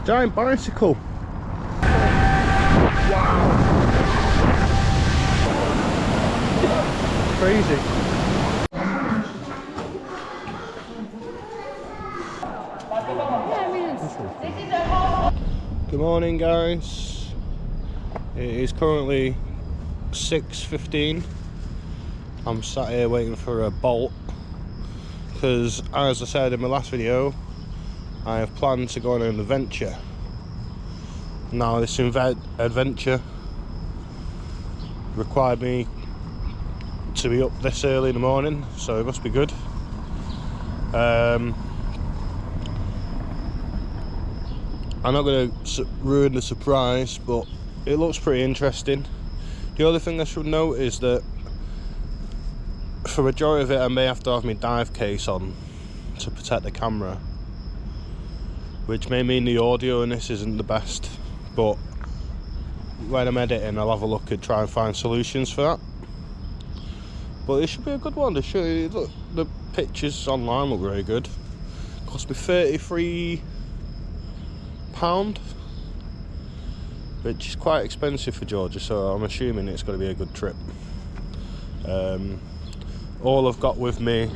Giant bicycle. Wow. Crazy. Good morning, guys. It is currently 6:15. I'm sat here waiting for a bolt because, as I said in my last video, I have planned to go on an adventure. Now this adventure required me to be up this early in the morning, so it must be good. I'm not going to ruin the surprise, but it looks pretty interesting. The other thing I should note is that for the majority of it I may have to have my dive case on to protect the camera, which may mean the audio in this isn't the best, but when I'm editing I'll have a look and try and find solutions for that. But it should be a good one to show you. Look, the pictures online look very good. Cost me £33, which is quite expensive for Georgia, so I'm assuming it's going to be a good trip. All I've got with me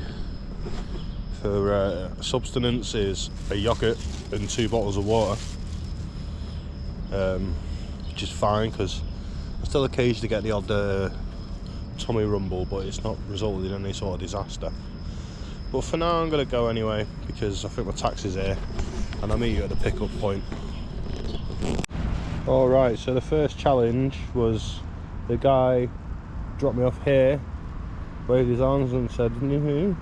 for substance is a yogurt and 2 bottles of water, which is fine because I still occasionally get the odd tummy rumble, but it's not resulted in any sort of disaster. But for now I'm going to go anyway because I think my taxi's here and I'll meet you at the pickup point. Alright, so the first challenge was the guy dropped me off here, waved his arms and said "Yoo-hoo."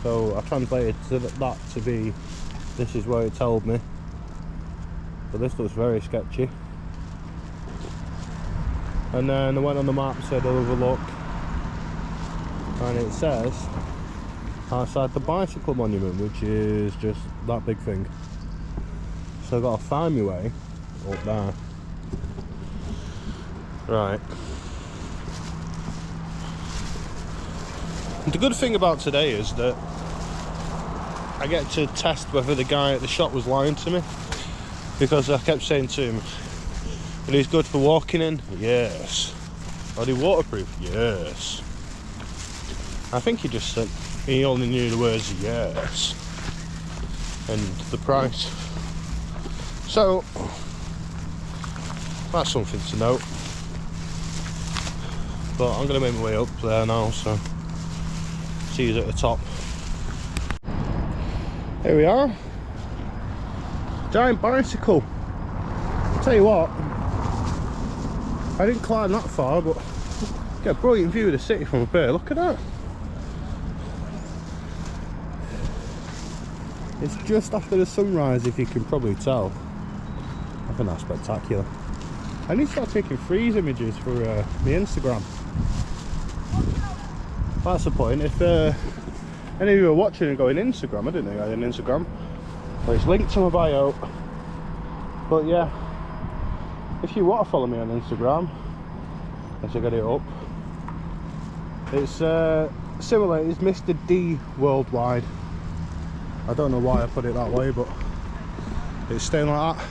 So I translated that to be, this is where it told me, but this looks very sketchy. And then I went on the map, said I'll have a look, and it says outside the bicycle monument, which is just that big thing. So I've got to find my way up there. Right. The good thing about today is that I get to test whether the guy at the shop was lying to me, because I kept saying to him, "Are these good for walking in?" "Yes." "Are they waterproof?" "Yes." I think he just said, he only knew the words "yes" and the price. So that's something to note. But I'm going to make my way up there now, so see you at the top. Here we are. Giant bicycle. I'll tell you what, I didn't climb that far, but get a brilliant view of the city from up here. Look at that. It's just after the sunrise, if you can probably tell. I think that's spectacular. I need to start taking freeze images for my Instagram. That's the point. If any of you are watching and going Instagram, I didn't think I had an Instagram. Well, it's linked to my bio. But yeah, if you want to follow me on Instagram, let's get it up. It's similar, it's Mr. D Worldwide. I don't know why I put it that way, but it's staying like that.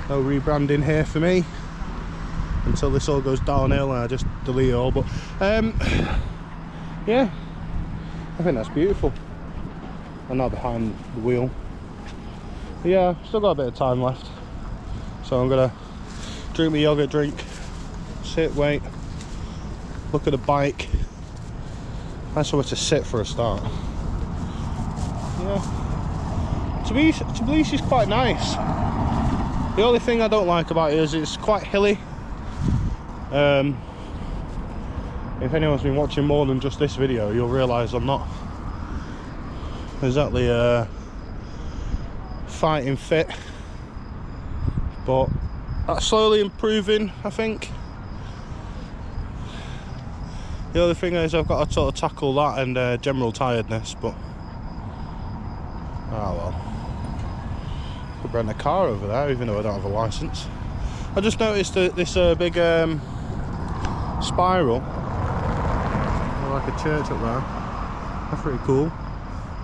No rebranding here for me until this all goes downhill and I just delete it all. But yeah, I think that's beautiful. I'm not behind the wheel. But yeah, still got a bit of time left, so I'm gonna drink my yogurt drink, sit, wait, look at the bike. Find somewhere to sit for a start. Yeah, Tbilisi is quite nice. The only thing I don't like about it is it's quite hilly. If anyone's been watching more than just this video, you'll realise I'm not exactly fighting fit, but that's slowly improving, I think. The other thing is I've got to sort of tackle that and general tiredness, but oh well. Could rent a car over there, even though I don't have a licence. I just noticed that this big spiral, like a church up there. That's pretty cool.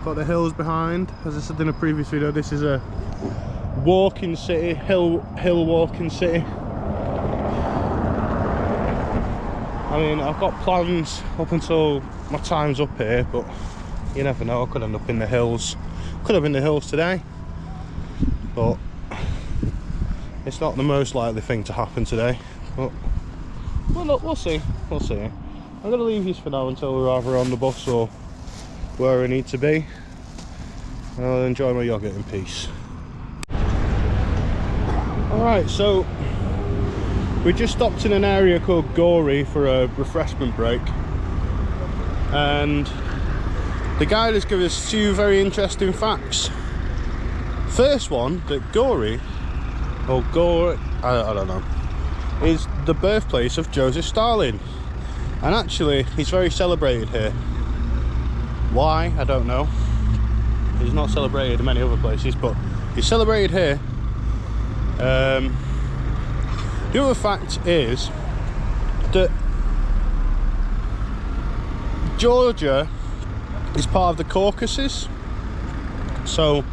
Got the hills behind. As I said in a previous video, this is a walking city, hill walking city. I mean, I've got plans up until my time's up here, but you never know, I could end up in the hills. Could have been the hills today, but it's not the most likely thing to happen today. But well, look, we'll see. We'll see. I'm going to leave you for now until we're either on the bus or where I need to be. And I'll enjoy my yogurt in peace. Alright, so we just stopped in an area called Gory for a refreshment break. And the guide has given us two very interesting facts. First one, that Gory, or Gore, I don't know, is the birthplace of Joseph Stalin. And actually, he's very celebrated here. Why? I don't know. He's not celebrated in many other places, but he's celebrated here. The other fact is that Georgia is part of the Caucasus. So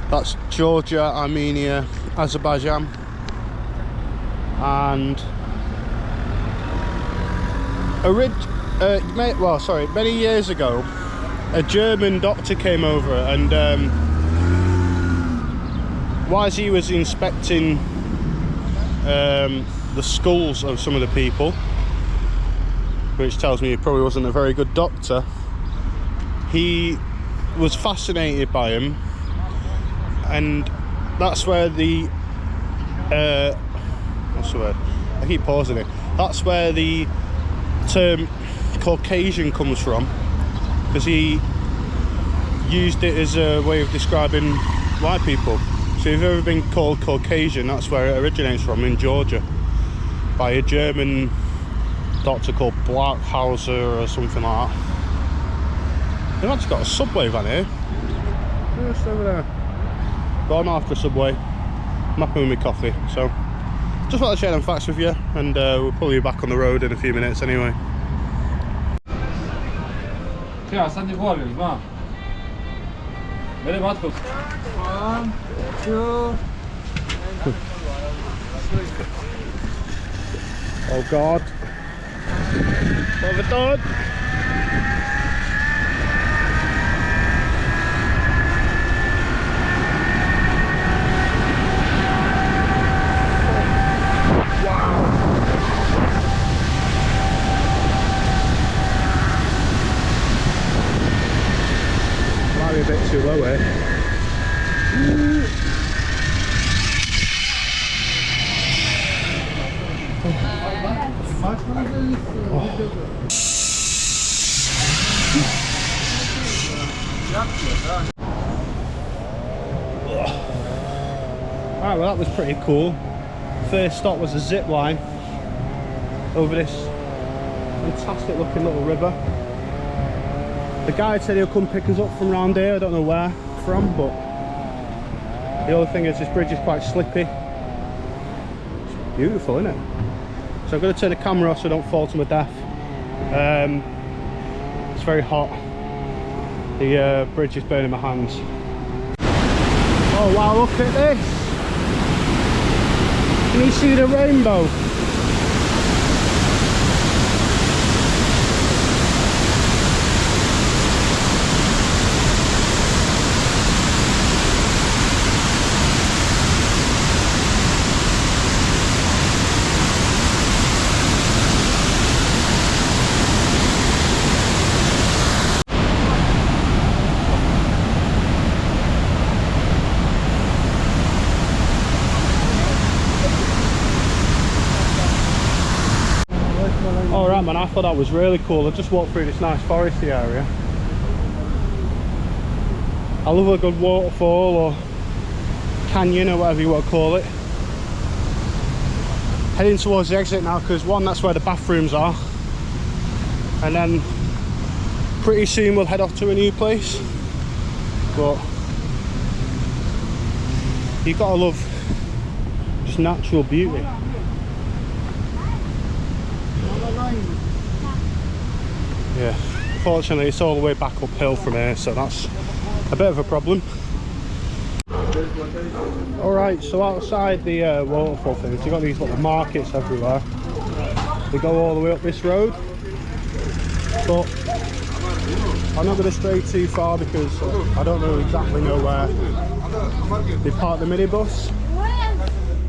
that's Georgia, Armenia, Azerbaijan, and many years ago a German doctor came over, and whilst he was inspecting the skulls of some of the people, which tells me he probably wasn't a very good doctor, he was fascinated by him, and that's where the what's the word? I keep pausing it. That's where the term Caucasian comes from, because he used it as a way of describing white people. So if you've ever been called Caucasian, that's where it originates from, in Georgia, by a German doctor called Blackhauser or something like that. They've actually got a subway van here. Just over there. But I'm after a subway. I'm happy with my coffee. So just want to share them facts with you, and we'll pull you back on the road in a few minutes anyway. Ja, Sandy Warriors, ma. Very much. 1, 2. Oh God. What have I done? Might be a bit too low here. Alright, well that was pretty cool. First stop was a zip line over this fantastic looking little river. The guide said he'll come pick us up from round here. I don't know where from, but the other thing is this bridge is quite slippy. It's beautiful, isn't it? So I'm going to turn the camera off so I don't fall to my death. It's very hot. The bridge is burning my hands. Oh wow, look at this! Can you see the rainbow? Alright man, I thought that was really cool. I just walked through this nice foresty area. I love a good waterfall or canyon or whatever you want to call it. Heading towards the exit now, because one, that's where the bathrooms are, and then pretty soon we'll head off to a new place. But you've got to love just natural beauty. Yeah, fortunately it's all the way back uphill from here, so that's a bit of a problem. Alright, so outside the waterfall things, you've got these little markets everywhere. They go all the way up this road. But I'm not going to stray too far because I don't exactly know where they park the minibus.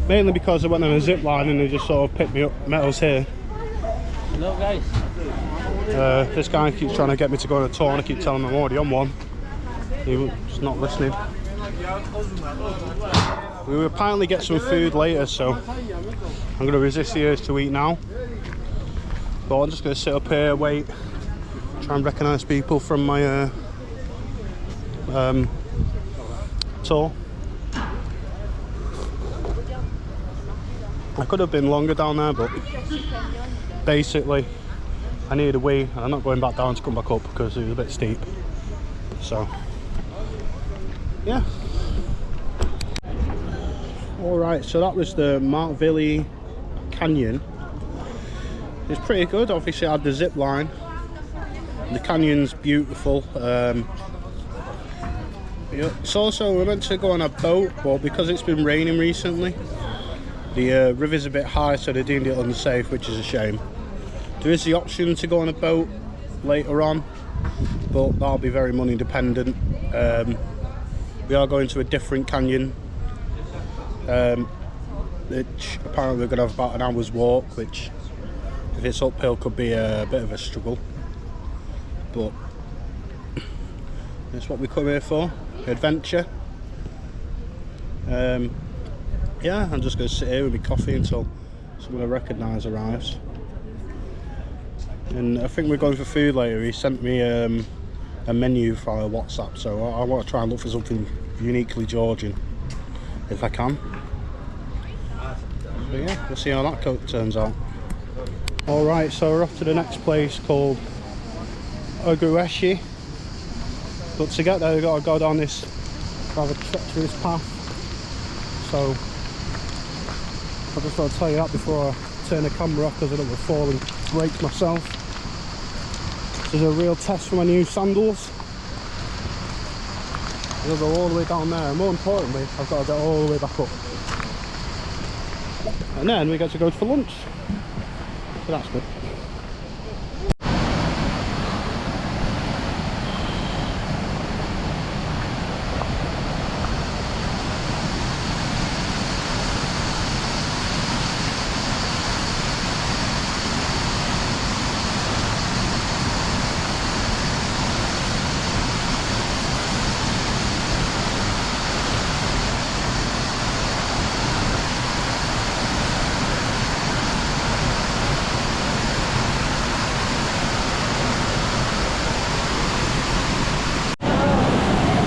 Mainly because I went on a zip line and they just sort of picked me up, met us here. Hello guys. This guy keeps trying to get me to go on a tour and I keep telling him I'm already on one. He's not listening. We will apparently get some food later, so I'm going to resist the urge to eat now. But I'm just going to sit up here, wait, try and recognise people from my tour. I could have been longer down there, but basically I needed a wee and I'm not going back down to come back up because it was a bit steep. So yeah. Alright, so that was the Tbilisi Canyon. It's pretty good. Obviously I had the zip line. The canyon's beautiful. It's also, we're meant to go on a boat, but because it's been raining recently, the river's a bit high, so they deemed it unsafe, which is a shame. There is the option to go on a boat later on, but that'll be very money dependent. We are going to a different canyon, which apparently we're going to have about an hour's walk, which if it's uphill could be a bit of a struggle. But that's what we come here for, adventure. Yeah, I'm just going to sit here with my coffee until someone I recognise arrives. And I think we're going for food later. He sent me a menu via WhatsApp, so I want to try and look for something uniquely Georgian, if I can. But yeah, we'll see how that turns out. Alright, so we're off to the next place called Ogueshi. But to get there we've got to go down this rather treacherous path. So I just thought I'd tell you that before I turn the camera off, because I don't want to fall and break myself. This is a real test for my new sandals. I'll go all the way down there, and more importantly I've got to get all the way back up. And then we get to go for lunch. So that's good.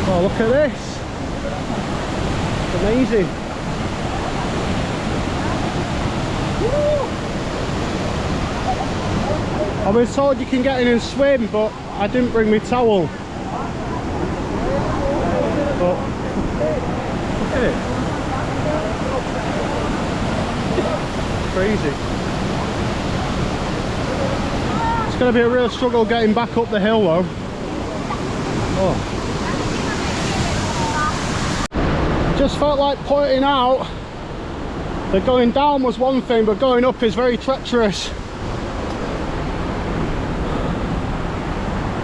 Oh, look at this. It's amazing. I was told you can get in and swim, but I didn't bring my towel. But look at it. Crazy. It's going to be a real struggle getting back up the hill though. Oh. Just felt like pointing out that going down was one thing, but going up is very treacherous.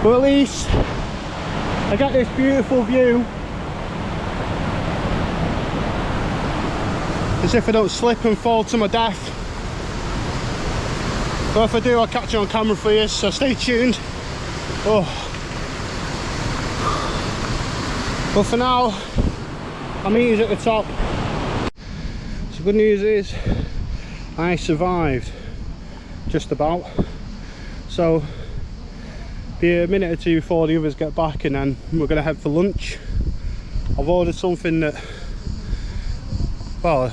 But at least I get this beautiful view, as if I don't slip and fall to my death. But if I do, I'll catch it on camera for you, so stay tuned. Oh. But for now, I'm easy at the top. So good news is I survived, just about. So be a minute or two before the others get back, and then we're going to head for lunch. I've ordered something that, well,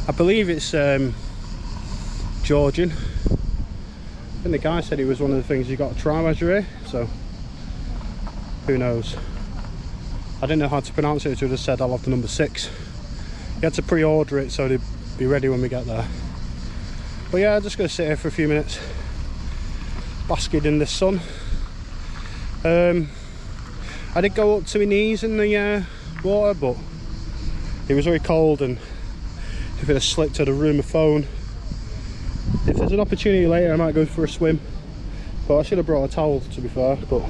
I believe it's Georgian. I think the guy said it was one of the things you got to try as you're here, so who knows. I didn't know how to pronounce it, so I just said I'll have the number 6. You had to pre-order it so they'd be ready when we get there. But yeah, I'm just going to sit here for a few minutes, basking in the sun. I did go up to my knees in the water, but It was very cold, and if it had slipped, I'd have ruined my phone. If there's an opportunity later, I might go for a swim. But I should have brought a towel, to be fair. But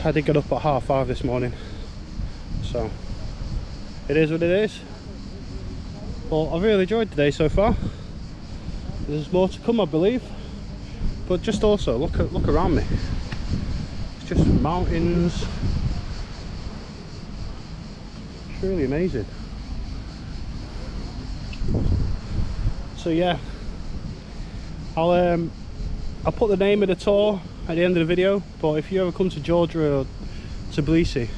I did get up at 5:30 this morning, so it is what it is. Well, I've really enjoyed today so far. There's more to come, I believe. But just also look around me. It's just mountains. It's really amazing. So yeah, I'll put the name of the tour at the end of the video. But if you ever come to Georgia or Tbilisi,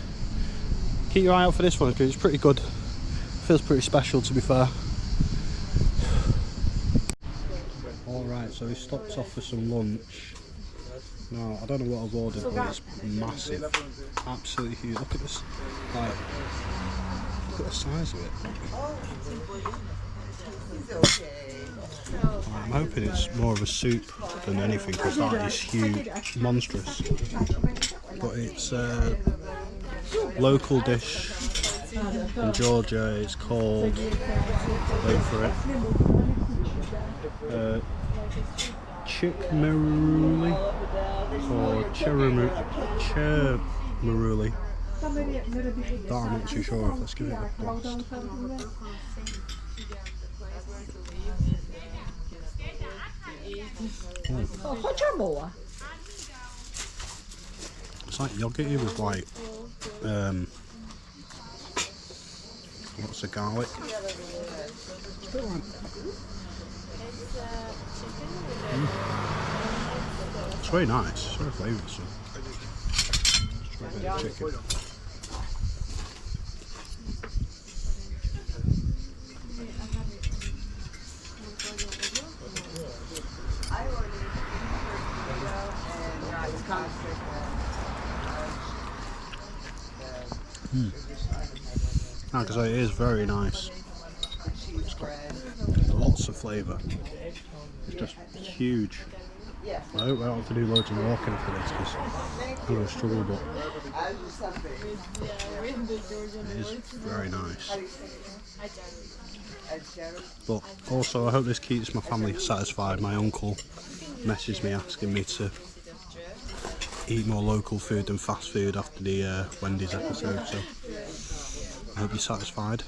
keep your eye out for this one because it's pretty good. Feels pretty special, to be fair. Alright, so we stopped off for some lunch. Now, I don't know what I've ordered, but it's massive. Absolutely huge. Look at this. Like, look at the size of it. I'm hoping it's more of a soup than anything, because that is huge, monstrous. But it's a local dish in Georgia. It's called, wait for it, chikmaruli or chermaruli. That I'm not too sure of. Let's give it a blast. It's like yogurty with like lots of garlic. It's a bit like, it's very nice. It's very flavoursome. Let's try a bit of chicken. Because it is very nice. It's got lots of flavour. It's just huge. I hope I don't have to do loads of walking after this because I'm going to struggle, but it is very nice. But also I hope this keeps my family satisfied. My uncle messaged me asking me to eat more local food than fast food after the Wendy's episode, so I hope you're satisfied.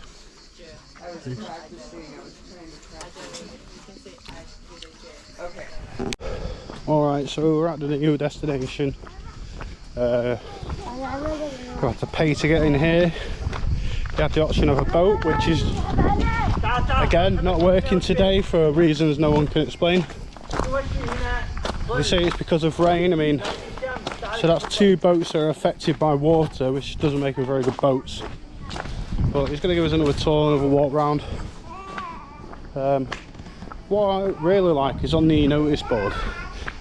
Alright, so we're at the new destination. We have to pay to get in here. You have the option of a boat, which is again not working today for reasons no one can explain. They say it's because of rain. I mean, so that's 2 boats that are affected by water, which doesn't make them very good boats. But he's going to give us another tour, another walk round. What I really like is on the notice board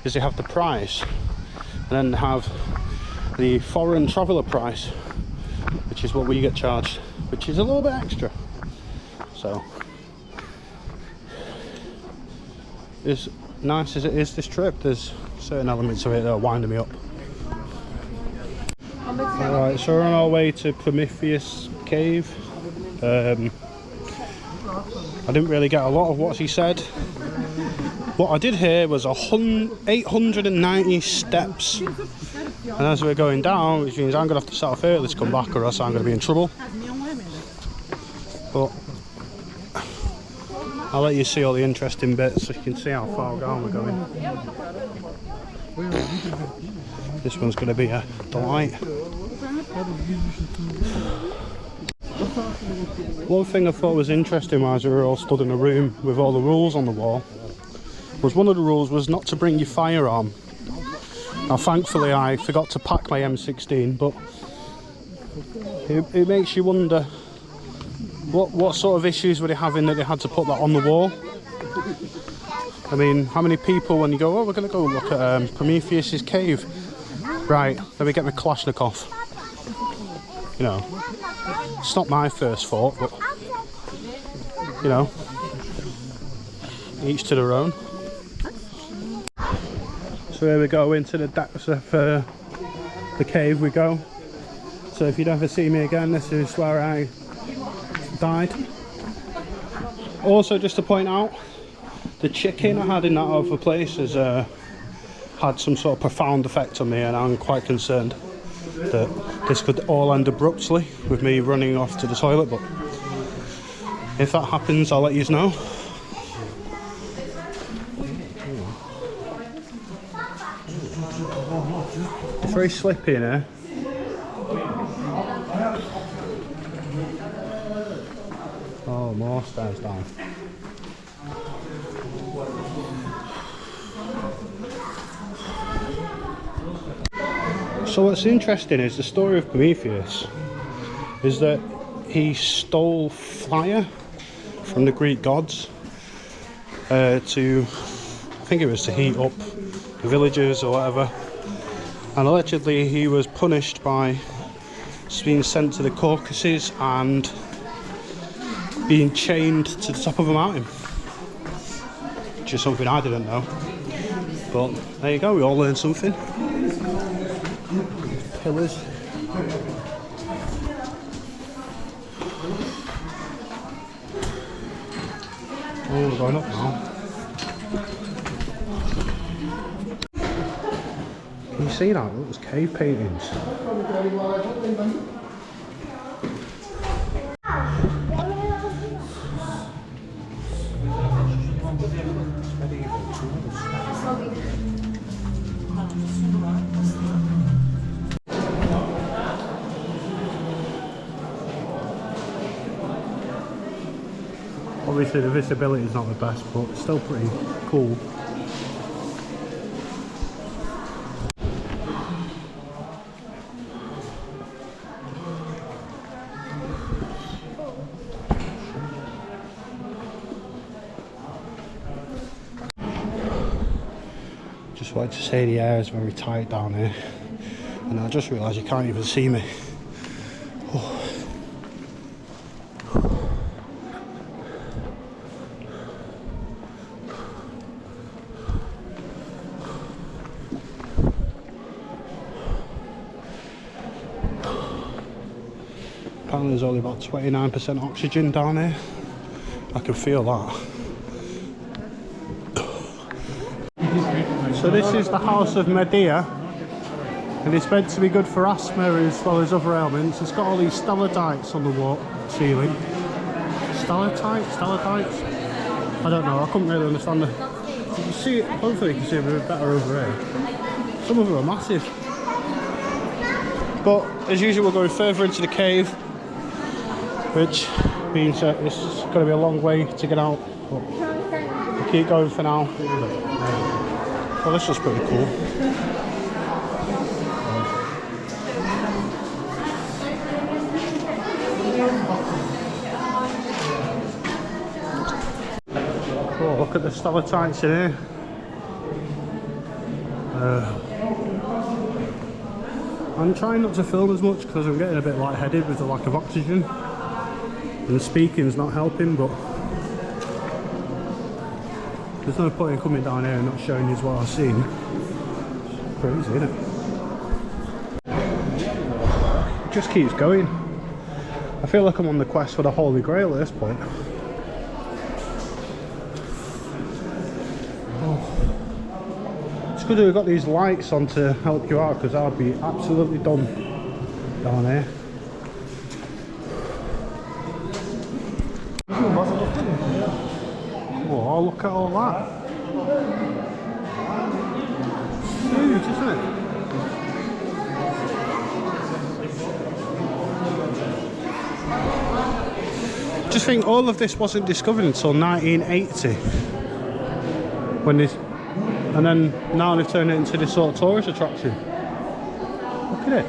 is they have the price and then they have the foreign traveller price, which is what we get charged, which is a little bit extra. So as nice as it is this trip, there's certain elements of it that are winding me up. Alright, so we're on our way to Prometheus cave. I didn't really get a lot of what he said. What I did hear was 890 steps, and as we're going down, which means I'm going to have to set off early to come back or else I'm going to be in trouble. But I'll let you see all the interesting bits so you can see how far down we're going. This one's going to be a delight. One thing I thought was interesting while we were all stood in a room with all the rules on the wall was one of the rules was not to bring your firearm. Now thankfully I forgot to pack my M16, but it makes you wonder what sort of issues were they having that they had to put that on the wall. I mean, how many people, when you go, oh, we're going to go look at Prometheus's cave, right, let me get my Kalashnikov. You know, it's not my first thought, but you know, each to their own. So here we go, into the depths of the cave we go. So if you don't ever see me again, this is where I died. Also, just to point out, the chicken I had in that other place has had some sort of profound effect on me, and I'm quite concerned that this could all end abruptly with me running off to the toilet, but if that happens, I'll let you know. It's very slippy in here. Oh, more stairs down. So what's interesting is the story of Prometheus is that he stole fire from the Greek gods to, I think it was to heat up the villagers or whatever, and allegedly he was punished by being sent to the Caucasus and being chained to the top of a mountain, which is something I didn't know. But there you go, we all learned something. Pillars. Oh, we're going up now. Can you see that? Look, there's cave paintings. Obviously the visibility is not the best, but it's still pretty cool. Just wanted to say the air is very tight down here, and I just realised you can't even see me. Oh. Apparently there's only about 29% oxygen down here. I can feel that. So this is the house of Medea, and it's meant to be good for asthma as well as other ailments. It's got all these stalactites on the wall ceiling. Stalactites? I don't know, I couldn't really understand it. You can see it, hopefully you can see it a bit better over here. Some of them are massive. But as usual, we're going further into the cave, which means that it's going to be a long way to get out. But we'll keep going for now. Well, this was pretty cool. Oh, look at the stalactites in here. I'm trying not to film as much because I'm getting a bit lightheaded with the lack of oxygen, and speaking's not helping, but there's no point in coming down here and not showing you what I've seen. It's crazy, isn't it? It just keeps going. I feel like I'm on the quest for the Holy Grail at this point. It's good that we've got these lights on to help you out, because I'd be absolutely done down here. Oh, look at all that. Huge, isn't it? Just think all of this wasn't discovered until 1980. When this, and then now they've turned it into this sort of tourist attraction. Look at it.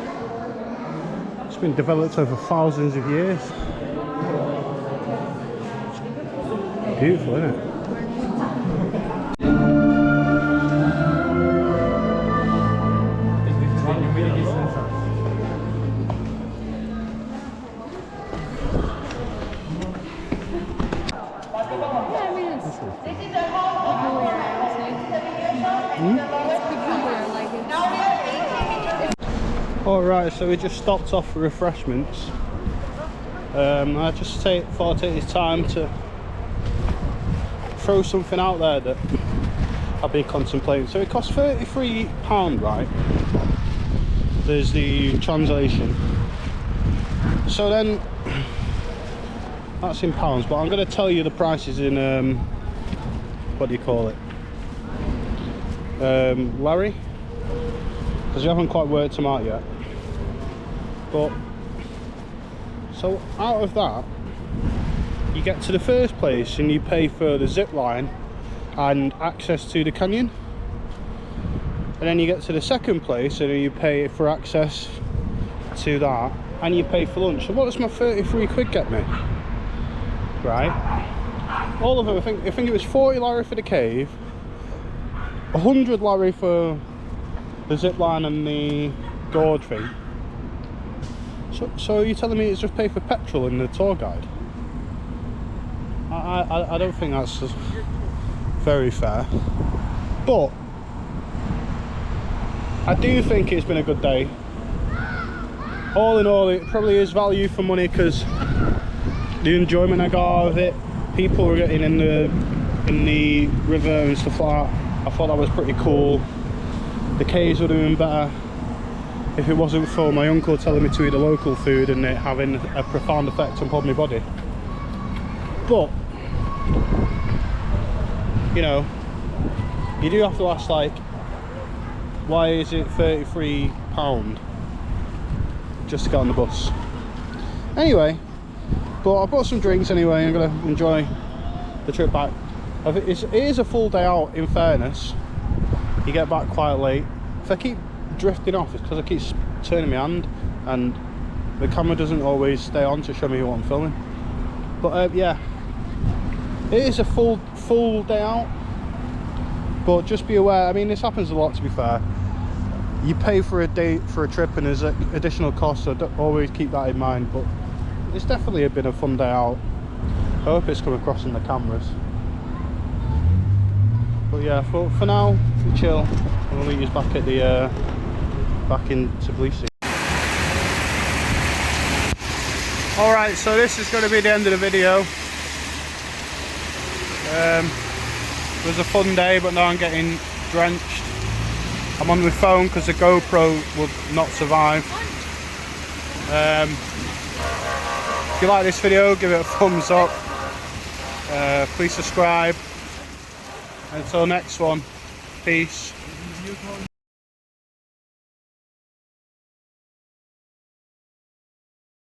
It's been developed over thousands of years. It's beautiful, isn't it? Alright, so we just stopped off for refreshments, I just thought I'd take this time to throw something out there that I've been contemplating. So it costs £33, right? There's the translation. So then, that's in pounds, but I'm going to tell you the prices in, what do you call it? Larry? Because we haven't quite worked them out yet. But, so out of that, you get to the first place and you pay for the zip line and access to the canyon. And then you get to the second place and you pay for access to that, and you pay for lunch. So what does my 33 quid get me? Right? All of them, I think it was 40 Larry for the cave, 100 Larry for the zip line and the gorge fee. So are you telling me it's just pay for petrol in the tour guide? I don't think that's very fair. But I do think it's been a good day. All in all, it probably is value for money because the enjoyment I got out of it, people were getting in the river and stuff like that. I thought that was pretty cool. The caves would have been better if it wasn't for my uncle telling me to eat the local food and it having a profound effect on my body. But, you know, you do have to ask, like, why is it £33 just to get on the bus? Anyway, but I bought some drinks anyway. I'm going to enjoy the trip back. It is a full day out, in fairness. You get back quite late. If I keep drifting off, it's because I keep turning my hand and the camera doesn't always stay on to show me what I'm filming. But yeah, it is a full day out. But just be aware, I mean, this happens a lot, to be fair. You pay for a date for a trip and there's additional costs, so always keep that in mind. But it's definitely been a fun day out. I hope it's come across in the cameras. But yeah, for now, for chill, I'm gonna use back at the back in Tbilisi. All right, so this is going to be the end of the video. It was a fun day, but now I'm getting drenched. I'm on my phone because the GoPro will not survive. If you like this video, give it a thumbs up. Please subscribe. Until next one, peace.